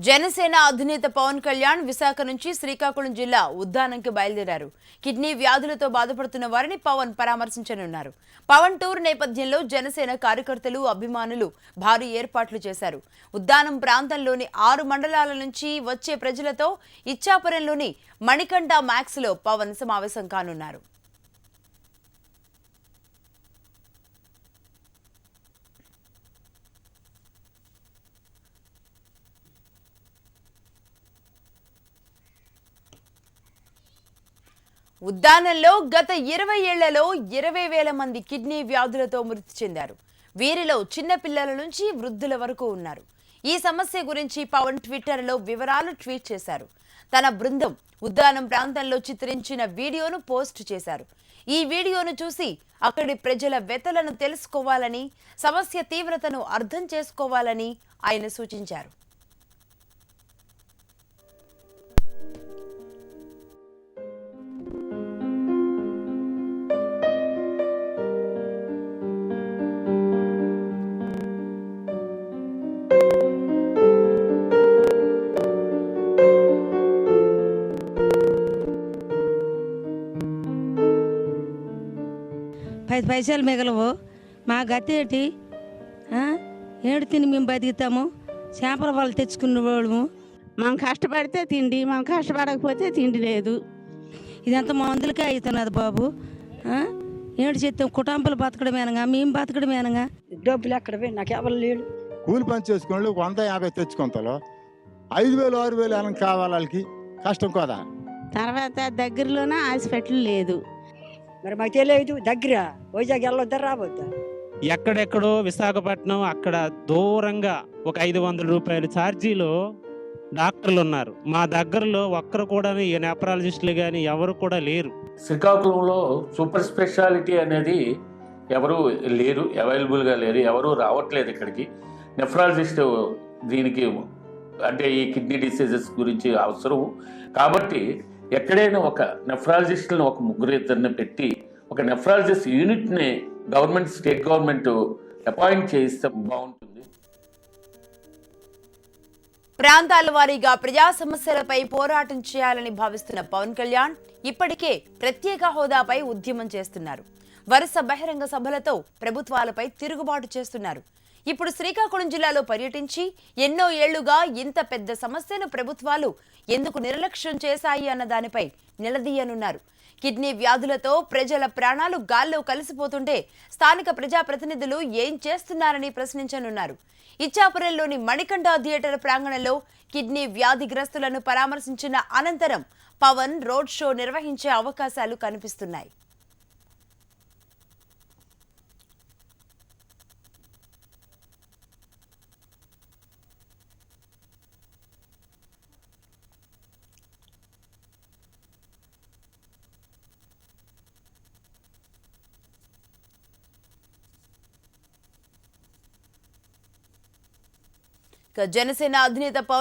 జనసేన అధినేత పవన్ కళ్యాణ్ విశాఖ నుంచి శ్రీకాకుళం జిల్లా ఉద్దానంకి బయలుదేరారు. కిడ్నీ వ్యాధులతో బాధపడుతున్న వారిని పవన్ పరామర్శించనున్నారు. పవన్ టూర్ నేపథ్యంలో జనసేన కార్యకర్తలు, అభిమానులు భారీ ఏర్పాట్లు చేశారు. ఉద్దానం ప్రాంతంలోని 6 మండలాల నుంచి వచ్చే ప్రజలతో ఇచ్చాపురంలోని మణికంఠ మ్యాక్స్ లో పవన్ సమావేశం కానున్నారు. ఉద్దానంలో గత 20 ఏళ్లలో 20,000 మంది కిడ్నీ వ్యాధులతో మృతి చెందారు. వీరిలో చిన్న పిల్లల నుంచి వృద్ధుల వరకు ఉన్నారు. ఈ సమస్య గురించి పవన్ ట్విట్టర్లో వివరాలు ట్వీట్ చేశారు. తన బృందం ఉద్దానం ప్రాంతంలో చిత్రించిన వీడియోను పోస్ట్ చేశారు. ఈ వీడియోను చూసి అక్కడి ప్రజల వ్యతలను తెలుసుకోవాలని, సమస్య తీవ్రతను అర్థం చేసుకోవాలని ఆయన సూచించారు. పది పైసలు మిగలవు, మా గతి ఏంటి? ఏడు తిని మేము బతుకుతాము, చేపల వాళ్ళు తెచ్చుకునే వాళ్ళము. మనం కష్టపడితే తిండి, మనం కష్టపడకపోతే తిండి లేదు. ఇదంతా మందులకే అవుతున్నది బాబు. ఏడు చేస్తాం, కుటుంబాలు బతకడమేనగా, మేము బతకడమేనగా. డబ్బులు ఎక్కడ పోయి నాకు ఎవరు లేడు. కూలి పని చేసుకుని 150 తెచ్చుకుంటారు. 5,000 6,000 అని కావాలి వాళ్ళకి, కష్టం కదా. తర్వాత దగ్గరలోనే హాస్పిటల్ లేదు. మరి మాకు తెలియదు, దగ్గర వైజాగ్ వెళ్ళొద్దా రావద్దా? ఎక్కడెక్కడో విశాఖపట్నం అక్కడ దూరంగా ఒక 500 రూపాయల ఛార్జీలో డాక్టర్లు ఉన్నారు. మా దగ్గరలో ఒక్కరు కూడా ఈ నెఫ్రాలజిస్టులు కానీ ఎవరు కూడా లేరు. శ్రీకాకుళంలో సూపర్ స్పెషాలిటీ అనేది ఎవరు లేరు, అవైలబుల్గా లేరు, ఎవరు రావట్లేదు ఇక్కడికి. నెఫ్రాలజిస్ట్ దీనికి అంటే ఈ కిడ్నీ డిసీజెస్ గురించి అవసరం కాబట్టి ఎక్కడైనా ఒక నెఫ్రాలజిస్టులను ఒక 3-2 పెట్టి ఒక నెఫ్రాలజిస్ట్ యూనిట్ని గవర్నమెంట్, స్టేట్ గవర్నమెంట్ అపాయింట్ చేయిస్తే బాగుంటుంది. ప్రాంతాల వారీగా ప్రజా సమస్యలపై పోరాటం చేయాలని భావిస్తున్న పవన్ కళ్యాణ్ ఇప్పటికే ప్రత్యేక హోదాపై ఉద్యమం చేస్తున్నారు. వరుస బహిరంగ సభలతో ప్రభుత్వాలపై తిరుగుబాటు చేస్తున్నారు. ఇప్పుడు శ్రీకాకుళం జిల్లాలో పర్యటించి ఎన్నో ఏళ్లుగా ఇంత పెద్ద సమస్యను ప్రభుత్వాలు ఎందుకు నిర్లక్ష్యం చేశాయి అన్న దానిపై నిలదీయనున్నారు. కిడ్నీ వ్యాధులతో ప్రజల ప్రాణాలు గాల్లో కలిసిపోతుంటే స్థానిక ప్రజాప్రతినిధులు ఏం చేస్తున్నారని ప్రశ్నించనున్నారు. ఇచ్చాపురంలోని మణికంఠ థియేటర్ ప్రాంగణంలో కిడ్నీ వ్యాధిగ్రస్తులను పరామర్శించిన అనంతరం పవన్ రోడ్ షో నిర్వహించే అవకాశాలు కనిపిస్తున్నాయి. జనసేన అధినేత పవన్